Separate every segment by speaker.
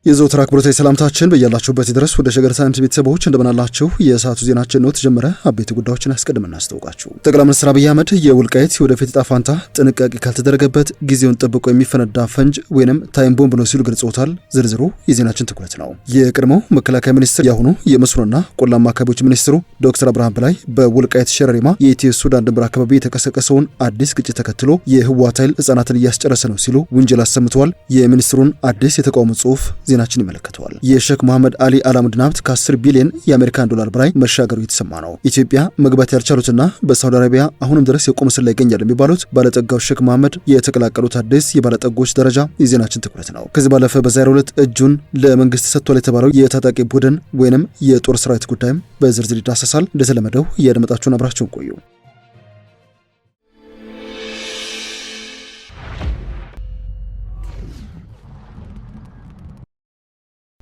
Speaker 1: የዘወትር አክብሮታዊ ሰላምታችን በያላችሁበት ድረስ ወደ ሸገር ታይምስ ቤተሰቦች እንደምናላችሁ የሰዓቱ ዜናችን ነው ተጀመረ። አበይት ጉዳዮችን አስቀድመን እናስተዋውቃችሁ። ጠቅላይ ሚኒስትር አብይ አህመድ የወልቃይት ወደፊት ዕጣ ፈንታ ጥንቃቄ ካልተደረገበት ጊዜውን ጠብቆ የሚፈነዳ ፈንጅ ወይንም ታይም ቦምብ ነው ሲሉ ገልጸውታል። ዝርዝሩ የዜናችን ትኩረት ነው። የቀድሞው መከላከያ ሚኒስትር ያሁኑ የመስኖና ቆላማ አካባቢዎች ሚኒስትሩ ዶክተር አብርሃም በላይ በወልቃይት ሸረሪማ የኢትዮ ሱዳን ድንበር አካባቢ የተቀሰቀሰውን አዲስ ግጭት ተከትሎ የህወሓት ኃይል ህጻናትን እያስጨረሰ ነው ሲሉ ውንጀላ አሰምተዋል። የሚኒስትሩን አዲስ የተቃውሞ ጽሑፍ ዜናችን ይመለከተዋል። የሼክ መሐመድ አሊ አላሙዲን ሀብት ከ10 ቢሊዮን የአሜሪካን ዶላር በላይ መሻገሩ የተሰማ ነው። ኢትዮጵያ መግባት ያልቻሉትና በሳውዲ አረቢያ አሁንም ድረስ የቆመ ስላ ይገኛል የሚባሉት ባለጠጋው ሼክ መሐመድ የተቀላቀሉት አዲስ የባለጠጎች ደረጃ የዜናችን ትኩረት ነው። ከዚህ ባለፈ በዛሬው ዕለት እጁን ለመንግስት ሰጥቷል የተባለው የታጣቂ ቡድን ወይንም የጦር ሰራዊት ጉዳይም በዝርዝር ይዳሰሳል። እንደተለመደው ያደመጣችሁን አብራችሁን ቆዩ።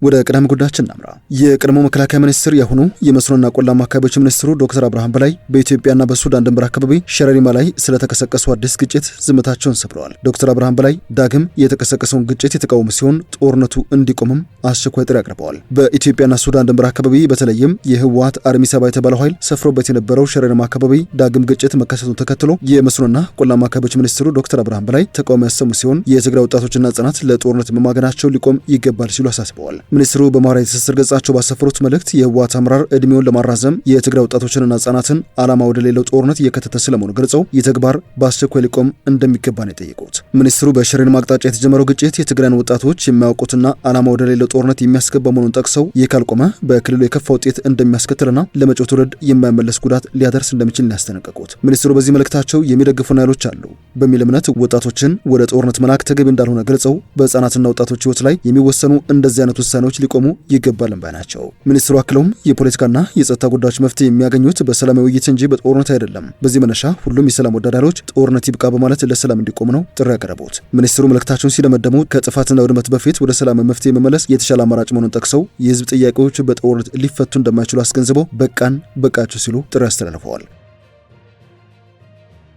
Speaker 1: ወደ ቀዳሚ ጉዳያችን እናምራ። የቀድሞ መከላከያ ሚኒስትር ያሁኑ የመስኖና ቆላማ አካባቢዎች ሚኒስትሩ ዶክተር አብርሃም በላይ በኢትዮጵያና በሱዳን ድንበር አካባቢ ሸረሪማ ላይ ስለተቀሰቀሱ አዲስ ግጭት ዝምታቸውን ሰብረዋል። ዶክተር አብርሃም በላይ ዳግም የተቀሰቀሰውን ግጭት የተቃወሙ ሲሆን ጦርነቱ እንዲቆምም አስቸኳይ ጥሪ አቅርበዋል። በኢትዮጵያና ሱዳን ድንበር አካባቢ በተለይም የህወሓት አርሚ ሰባ የተባለው ኃይል ሰፍሮበት የነበረው ሸረሪማ አካባቢ ዳግም ግጭት መከሰቱን ተከትሎ የመስኖና ቆላማ አካባቢዎች ሚኒስትሩ ዶክተር አብርሃም በላይ ተቃውሞ ያሰሙ ሲሆን የትግራይ ወጣቶችና ህጻናት ለጦርነት መማገናቸው ሊቆም ይገባል ሲሉ አሳስበዋል። ሚኒስትሩ በማህበራዊ ትስስር ገጻቸው ባሰፈሩት መልእክት የህወሓት አመራር እድሜውን ለማራዘም የትግራይ ወጣቶችንና ህጻናትን ዓላማ ወደ ሌላው ጦርነት እየከተተ ስለመሆኑ ገልጸው ይህ ተግባር በአስቸኳይ ሊቆም እንደሚገባ ነው የጠየቁት። ሚኒስትሩ በሸረሪማ አቅጣጫ የተጀመረው ግጭት የትግራይን ወጣቶች የሚያውቁትና ዓላማ ወደ ሌላው ጦርነት የሚያስገባ መሆኑን ጠቅሰው ይህ ካልቆመ በክልሉ የከፋ ውጤት እንደሚያስከትልና ለመጪው ትውልድ የማይመለስ ጉዳት ሊያደርስ እንደሚችል ያስጠነቀቁት ሚኒስትሩ በዚህ መልእክታቸው የሚደግፉና ኃይሎች አሉ በሚል እምነት ወጣቶችን ወደ ጦርነት መላክ ተገቢ እንዳልሆነ ገልጸው በህጻናትና ወጣቶች ህይወት ላይ የሚወሰኑ እንደዚህ አይነት ውሳኔዎች ሊቆሙ ይገባል ባይ ናቸው። ሚኒስትሩ አክለውም የፖለቲካና የጸጥታ ጉዳዮች መፍትሄ የሚያገኙት በሰላማዊ ውይይት እንጂ በጦርነት አይደለም። በዚህ መነሻ ሁሉም የሰላም ወዳዳሪዎች ጦርነት ይብቃ በማለት ለሰላም እንዲቆም ነው ጥሪ ያቀረቡት። ሚኒስትሩ መልእክታቸውን ሲደመደሙ ከጥፋትና ውድመት በፊት ወደ ሰላም መፍትሄ መመለስ የተሻለ አማራጭ መሆኑን ጠቅሰው የህዝብ ጥያቄዎች በጦርነት ሊፈቱ እንደማይችሉ አስገንዝበው በቃችሁ ሲሉ ጥሪ አስተላልፈዋል።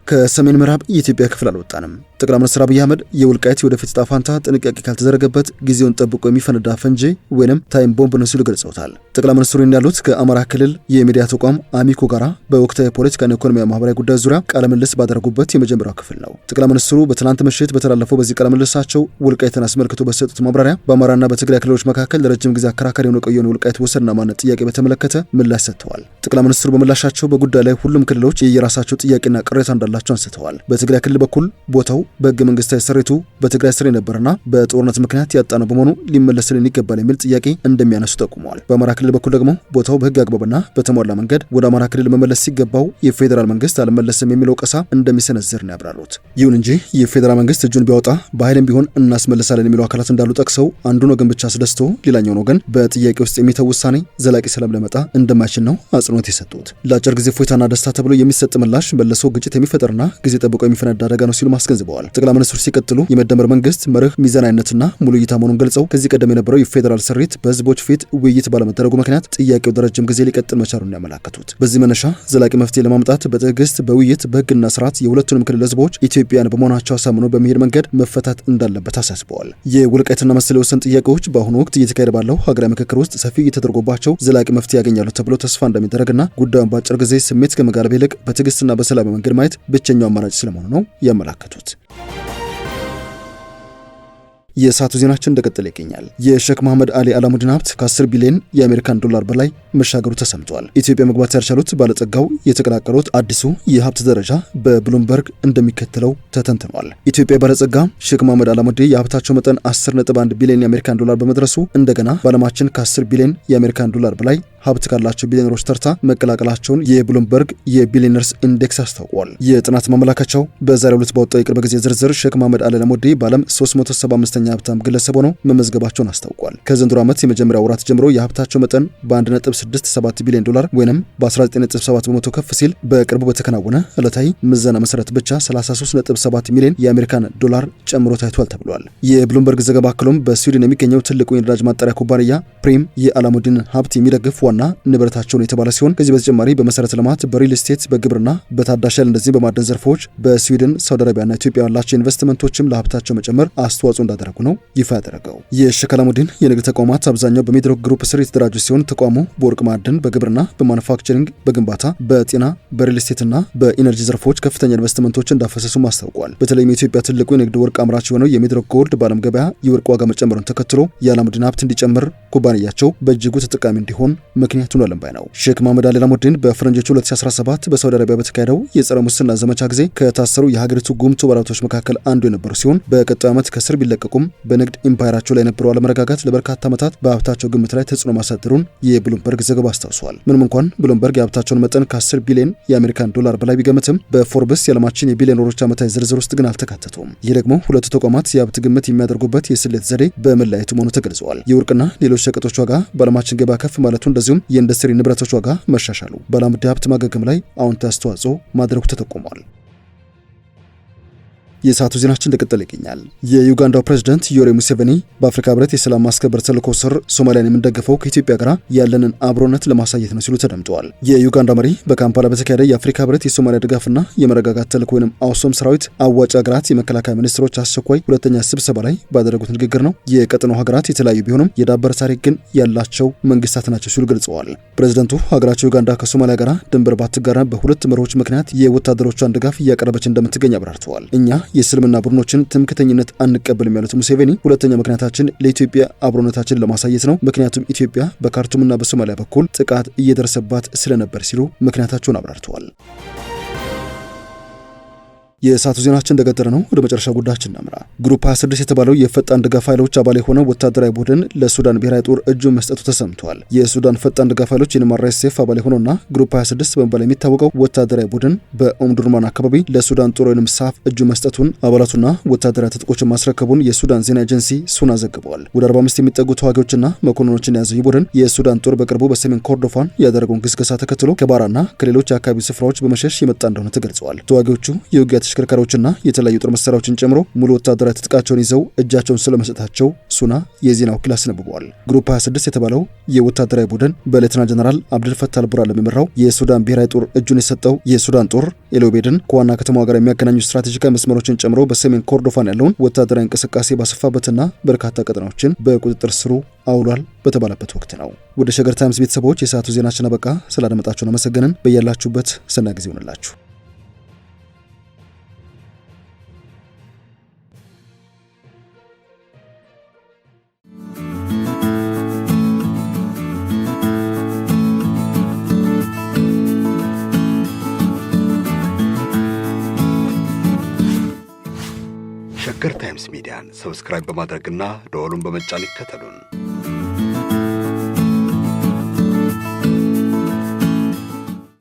Speaker 1: ከሰሜን ምዕራብ የኢትዮጵያ ክፍል አልወጣንም። ጠቅላይ ሚኒስትር አብይ አህመድ የወልቃይት ወደፊት ዕጣ ፈንታ ጥንቃቄ ካልተደረገበት ጊዜውን ጠብቆ የሚፈነዳ ፈንጂ ወይንም ታይም ቦምብ ነው ሲሉ ገልጸውታል። ጠቅላይ ሚኒስትሩ እንዳሉት ከአማራ ክልል የሚዲያ ተቋም አሚኮ ጋራ በወቅታዊ ፖለቲካና ኢኮኖሚያዊ ማህበራዊ ጉዳይ ዙሪያ ቃለ ምልልስ ባደረጉበት የመጀመሪያው ክፍል ነው። ጠቅላይ ሚኒስትሩ በትናንት ምሽት በተላለፈው በዚህ ቃለ ምልልሳቸው ወልቃይትን አስመልክቶ በሰጡት ማብራሪያ በአማራና በትግራይ ክልሎች መካከል ለረጅም ጊዜ አከራካሪ ሆኖ የቆየውን የወልቃይት ወሰንና ማንነት ጥያቄ በተመለከተ ምላሽ ሰጥተዋል። ጠቅላይ ሚኒስትሩ በምላሻቸው በጉዳዩ ላይ ሁሉም ክልሎች የየራሳቸው ጥያቄና ቅሬታ እንዳላቸው አንስተዋል። በትግራይ ክልል በኩል ቦታው በህገ መንግስታዊ ስሪቱ በትግራይ ስር የነበረና በጦርነት ምክንያት ያጣነው በመሆኑ ሊመለስልን ይገባል የሚል ጥያቄ እንደሚያነሱ ጠቁመዋል። በአማራ ክልል በኩል ደግሞ ቦታው በህግ አግባብና በተሟላ መንገድ ወደ አማራ ክልል መመለስ ሲገባው የፌዴራል መንግስት አልመለስም የሚለው ቀሳ እንደሚሰነዝር ነው ያብራሩት። ይሁን እንጂ የፌዴራል መንግስት እጁን ቢያወጣ በኃይልም ቢሆን እናስመልሳለን የሚሉ አካላት እንዳሉ ጠቅሰው አንዱን ወገን ብቻ አስደስቶ ሌላኛውን ወገን በጥያቄ ውስጥ የሚተው ውሳኔ ዘላቂ ሰላም ለመጣ እንደማይችል ነው አጽንኦት የሰጡት። ለአጭር ጊዜ ፎይታና ደስታ ተብሎ የሚሰጥ ምላሽ መልሶ ግጭት የሚፈጠርና ጊዜ ጠብቆ የሚፈነዳ አደጋ ነው ሲሉ ማስገንዝበዋል። ጠቅላይ ሚኒስትሩ ሲቀጥሉ የመደመር መንግስት መርህ ሚዛናዊነትና ሙሉ እይታ መሆኑን ገልጸው ከዚህ ቀደም የነበረው የፌዴራል ስሪት በህዝቦች ፊት ውይይት ባለመደረጉ ምክንያት ጥያቄው ለረጅም ጊዜ ሊቀጥል መቻሉን ያመላከቱት። በዚህ መነሻ ዘላቂ መፍትሄ ለማምጣት በትዕግስት በውይይት በህግና ስርዓት የሁለቱንም ክልል ህዝቦች ኢትዮጵያን በመሆናቸው አሳምኖ በመሄድ መንገድ መፈታት እንዳለበት አሳስበዋል። የወልቃይትና መሰል የወሰን ጥያቄዎች በአሁኑ ወቅት እየተካሄደ ባለው ሀገራዊ ምክክር ውስጥ ሰፊ እየተደረጎባቸው ዘላቂ መፍትሄ ያገኛሉ ተብሎ ተስፋ እንደሚደረግና ጉዳዩን በአጭር ጊዜ ስሜት ከመጋለብ ይልቅ በትዕግስትና በሰላም መንገድ ማየት ብቸኛው አማራጭ ስለመሆኑ ነው ያመላከቱት። የሰዓቱ ዜናችን እንደቀጠለ ይገኛል። የሼክ መሐመድ አሊ አላሙዲን ሀብት ከ10 ቢሊዮን የአሜሪካን ዶላር በላይ መሻገሩ ተሰምቷል። ኢትዮጵያ መግባት ያልቻሉት ባለጸጋው የተቀላቀሉት አዲሱ የሀብት ደረጃ በብሉምበርግ እንደሚከተለው ተተንትኗል። ኢትዮጵያ ባለጸጋ ሼክ መሐመድ አላሙዲ የሀብታቸው መጠን 10.1 ቢሊዮን የአሜሪካን ዶላር በመድረሱ እንደገና በዓለማችን ከ10 ቢሊዮን የአሜሪካን ዶላር በላይ ሀብት ካላቸው ቢሊዮነሮች ተርታ መቀላቀላቸውን የብሉምበርግ የቢሊዮነርስ ኢንዴክስ አስታውቋል። የጥናት ማመላከቻው በዛሬው ዕለት ባወጣው የቅርብ ጊዜ ዝርዝር ሼክ መሐመድ አሊ አላሙዲ በዓለም 375ኛ ሀብታም ግለሰብ ሆነው መመዝገባቸውን አስታውቋል። ከዘንድሮ ዓመት የመጀመሪያ ወራት ጀምሮ የሀብታቸው መጠን በ1.67 ቢሊዮን ዶላር ወይንም በ19.7 በመቶ ከፍ ሲል በቅርቡ በተከናወነ ዕለታዊ ምዘና መሰረት ብቻ 33.7 ሚሊዮን የአሜሪካን ዶላር ጨምሮ ታይቷል ተብሏል። የብሉምበርግ ዘገባ አክሎም በስዊድን የሚገኘው ትልቁ የነዳጅ ማጣሪያ ኩባንያ ፕሪም የአላሙዲን ሀብት የሚደግፍ ዋና ንብረታቸው ነው የተባለ ሲሆን ከዚህ በተጨማሪ በመሰረተ ልማት፣ በሪል ስቴት፣ በግብርና፣ በታዳሽ ኃይል እንደዚህ በማዕድን ዘርፎች በስዊድን፣ ሳውዲ አረቢያና ኢትዮጵያ ያላቸው ኢንቨስትመንቶችም ለሀብታቸው መጨመር አስተዋጽኦ እንዳደረጉ ነው ይፋ ያደረገው። የሼክ አላሙዲን የንግድ ተቋማት አብዛኛው በሚድሮክ ግሩፕ ስር የተደራጁ ሲሆን ተቋሙ በወርቅ ማዕድን፣ በግብርና፣ በማኑፋክቸሪንግ፣ በግንባታ፣ በጤና፣ በሪል ስቴትና በኢነርጂ ዘርፎች ከፍተኛ ኢንቨስትመንቶች እንዳፈሰሱም አስታውቋል። በተለይም የኢትዮጵያ ትልቁ የንግድ ወርቅ አምራች የሆነው የሚድሮክ ጎልድ በዓለም ገበያ የወርቅ ዋጋ መጨመሩን ተከትሎ የአላሙዲን ሀብት እንዲጨምር ኩባንያቸው በእጅጉ ተጠቃሚ እንዲሆን ምክንያት ሆኗል ባይ ነው። ሼክ መሐመድ አሊ አላሙዲን በፈረንጆቹ 2017 በሳውዲ አረቢያ በተካሄደው የጸረ ሙስና ዘመቻ ጊዜ ከታሰሩ የሀገሪቱ ጉምቱ ባለሀብቶች መካከል አንዱ የነበሩ ሲሆን በቀጣዩ ዓመት ከስር ቢለቀቁም በንግድ ኢምፓየራቸው ላይ የነበረው አለመረጋጋት ለበርካታ ዓመታት በሀብታቸው ግምት ላይ ተጽዕኖ ማሳደሩን የብሉምበርግ ዘገባ አስታውሷል። ምንም እንኳን ብሉምበርግ የሀብታቸውን መጠን ከ10 ቢሊዮን የአሜሪካን ዶላር በላይ ቢገምትም በፎርብስ የዓለማችን የቢሊዮነሮች ዓመታዊ ዝርዝር ውስጥ ግን አልተካተቱም። ይህ ደግሞ ሁለቱ ተቋማት የሀብት ግምት የሚያደርጉበት የስሌት ዘዴ በመለያየቱ መሆኑ ተገልጿል። የወርቅና ሌሎች ሸቀጦች ዋጋ በዓለማችን ገበያ ከፍ ማለቱ እንደዚሁም የኢንዱስትሪ ንብረቶች ዋጋ መሻሻሉ በአላሙዲ ሀብት ማገገም ላይ አዎንታዊ አስተዋጽኦ ማድረጉ ተጠቁሟል። የሰዓቱ ዜናችን እንደቀጠለ ይገኛል። የዩጋንዳው ፕሬዝዳንት ዮዌሪ ሙሴቬኒ በአፍሪካ ህብረት የሰላም ማስከበር ተልዕኮ ስር ሶማሊያን የምንደግፈው ከኢትዮጵያ ጋር ያለንን አብሮነት ለማሳየት ነው ሲሉ ተደምጠዋል። የዩጋንዳ መሪ በካምፓላ በተካሄደ የአፍሪካ ህብረት የሶማሊያ ድጋፍና የመረጋጋት ተልዕኮ ወይም አውሶም ሰራዊት አዋጭ ሀገራት የመከላከያ ሚኒስትሮች አስቸኳይ ሁለተኛ ስብሰባ ላይ ባደረጉት ንግግር ነው። የቀጠናው ሀገራት የተለያዩ ቢሆኑም የዳበረ ታሪክ ግን ያላቸው መንግስታት ናቸው ሲሉ ገልጸዋል። ፕሬዝዳንቱ ሀገራቸው ዩጋንዳ ከሶማሊያ ጋር ድንበር ባትጋራ በሁለት መርሆች ምክንያት የወታደሮቿን ድጋፍ እያቀረበች እንደምትገኝ አብራርተዋል። እኛ የእስልምና ቡድኖችን ትምክተኝነት አንቀበልም ያሉት ሙሴቬኒ ሁለተኛ ምክንያታችን ለኢትዮጵያ አብሮነታችን ለማሳየት ነው። ምክንያቱም ኢትዮጵያ በካርቱምና በሶማሊያ በኩል ጥቃት እየደረሰባት ስለነበር ሲሉ ምክንያታቸውን አብራርተዋል። የሰዓቱ ዜናችን እንደቀጠለ ነው። ወደ መጨረሻ ጉዳያችን እናምራ። ግሩፕ 26 የተባለው የፈጣን ድጋፍ ኃይሎች አባል የሆነው ወታደራዊ ቡድን ለሱዳን ብሔራዊ ጦር እጁን መስጠቱ ተሰምቷል። የሱዳን ፈጣን ድጋፍ ኃይሎች የኤምአርኤስኤፍ አባል የሆነውና ግሩፕ 26 በመባል የሚታወቀው ወታደራዊ ቡድን በኦምዱርማን አካባቢ ለሱዳን ጦር ወይም ሳፍ እጁ መስጠቱን አባላቱና ወታደራዊ ትጥቆችን ማስረከቡን የሱዳን ዜና ኤጀንሲ ሱና ዘግበዋል። ወደ 45 የሚጠጉ ተዋጊዎችና መኮንኖችን የያዘው ይህ ቡድን የሱዳን ጦር በቅርቡ በሰሜን ኮርዶፋን ያደረገውን ግስገሳ ተከትሎ ከባራና ከሌሎች የአካባቢ ስፍራዎች በመሸሽ የመጣ እንደሆነ ተገልጸዋል። ተዋጊዎቹ የውጊያ ተሽከርካሪዎችና የተለያዩ ጦር መሳሪያዎችን ጨምሮ ሙሉ ወታደራዊ ትጥቃቸውን ይዘው እጃቸውን ስለመስጠታቸው ሱና የዜና ወኪል አስነብበዋል። ግሩፕ 26 የተባለው የወታደራዊ ቡድን በሌተና ጀነራል አብዱል ፈታህ አልቡርሃን ለሚመራው የሱዳን ብሔራዊ ጦር እጁን የሰጠው የሱዳን ጦር ኤልኦቤድን ከዋና ከተማዋ ጋር የሚያገናኙ ስትራቴጂካዊ መስመሮችን ጨምሮ በሰሜን ኮርዶፋን ያለውን ወታደራዊ እንቅስቃሴ ባሰፋበትና በርካታ ቀጠናዎችን በቁጥጥር ስሩ አውሏል በተባለበት ወቅት ነው። ወደ ሸገር ታይምስ ቤተሰቦች የሰዓቱ ዜናችን አበቃ። ስላደመጣችሁን አመሰገንን። በያላችሁበት ሰናይ ጊዜ ይሁንላችሁ።
Speaker 2: ሸገር ታይምስ ሚዲያን ሰብስክራይብ በማድረግና ደወሉን በመጫን ይከተሉን።